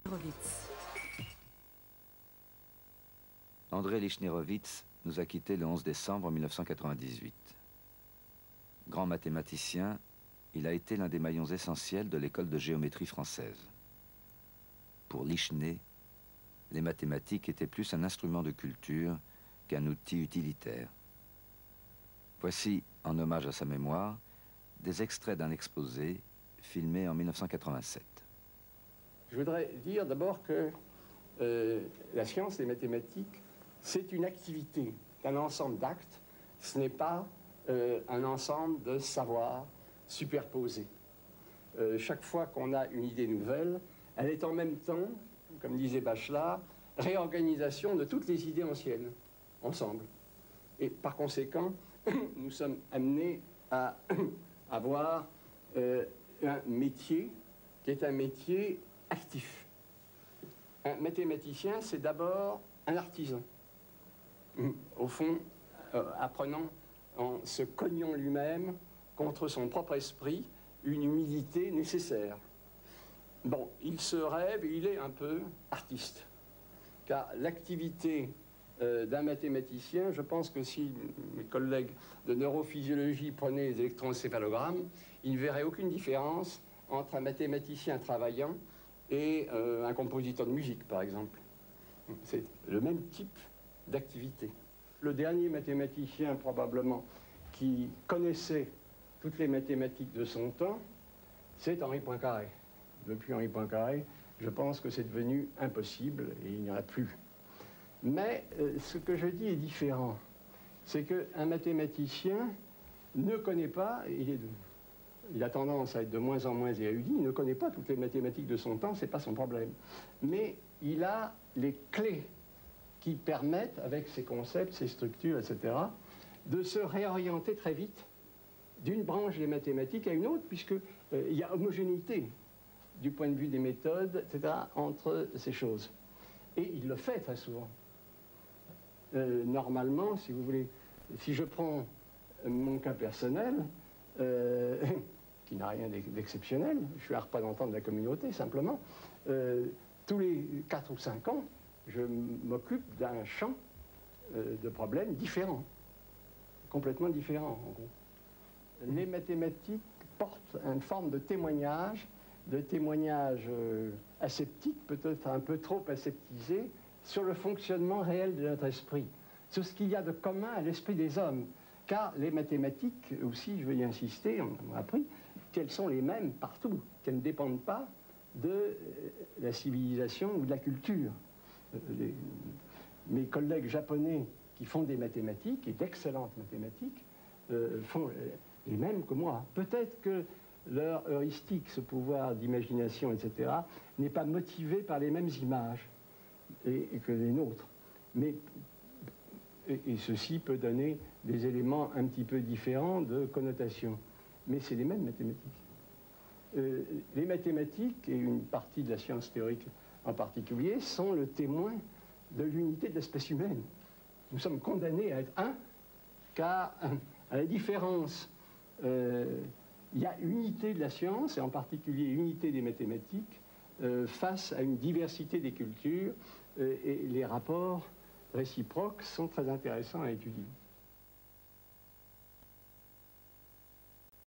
Lichnerowitz. André Lichnerowitz nous a quittés le 11 décembre 1998. Grand mathématicien, il a été l'un des maillons essentiels de l'école de géométrie française. Pour Lichner, les mathématiques étaient plus un instrument de culture qu'un outil utilitaire. Voici, en hommage à sa mémoire, des extraits d'un exposé filmé en 1987. Je voudrais dire d'abord que la science, les mathématiques, c'est une activité, un ensemble d'actes, ce n'est pas un ensemble de savoirs superposés. Chaque fois qu'on a une idée nouvelle, elle est en même temps, comme disait Bachelard, réorganisation de toutes les idées anciennes, ensemble. Et par conséquent, nous sommes amenés à avoir un métier qui est un métier actif. Un mathématicien, c'est d'abord un artisan. Au fond, apprenant en se cognant lui-même contre son propre esprit une humilité nécessaire. Bon, il se rêve et il est un peu artiste. Car l'activité d'un mathématicien, je pense que si mes collègues de neurophysiologie prenaient les électroencéphalogrammes, ils ne verraient aucune différence entre un mathématicien travaillant et un compositeur de musique, par exemple. C'est le même type d'activité. Le dernier mathématicien, probablement, qui connaissait toutes les mathématiques de son temps, c'est Henri Poincaré. Depuis Henri Poincaré, je pense que c'est devenu impossible et il n'y en a plus. Mais ce que je dis est différent. C'est qu'un mathématicien ne connaît pas, il a tendance à être de moins en moins érudit, il ne connaît pas toutes les mathématiques de son temps, ce n'est pas son problème. Mais il a les clés qui permettent, avec ses concepts, ses structures, etc., de se réorienter très vite d'une branche des mathématiques à une autre, puisqu'il y a homogénéité du point de vue des méthodes, etc., entre ces choses. Et il le fait très souvent. Normalement, si vous voulez, si je prends mon cas personnel, qui n'a rien d'exceptionnel, je suis un représentant de la communauté, simplement, tous les 4 ou 5 ans, je m'occupe d'un champ de problèmes différents, complètement différents, en gros. Les mathématiques portent une forme de témoignage aseptique, peut-être un peu trop aseptisé, sur le fonctionnement réel de notre esprit, sur ce qu'il y a de commun à l'esprit des hommes. Car les mathématiques, aussi, je veux y insister, on m'a appris, qu'elles sont les mêmes partout, qu'elles ne dépendent pas de la civilisation ou de la culture. Mes collègues japonais qui font des mathématiques, et d'excellentes mathématiques, font les mêmes que moi. Peut-être que leur heuristique, ce pouvoir d'imagination, etc., n'est pas motivé par les mêmes images et que les nôtres. Et ceci peut donner des éléments un petit peu différents de connotation. Mais c'est les mêmes mathématiques. Les mathématiques, et une partie de la science théorique en particulier, sont le témoin de l'unité de l'espèce humaine. Nous sommes condamnés à être un, car à la différence, il y a unité de la science, et en particulier unité des mathématiques, face à une diversité des cultures, et les rapports réciproques sont très intéressants à étudier.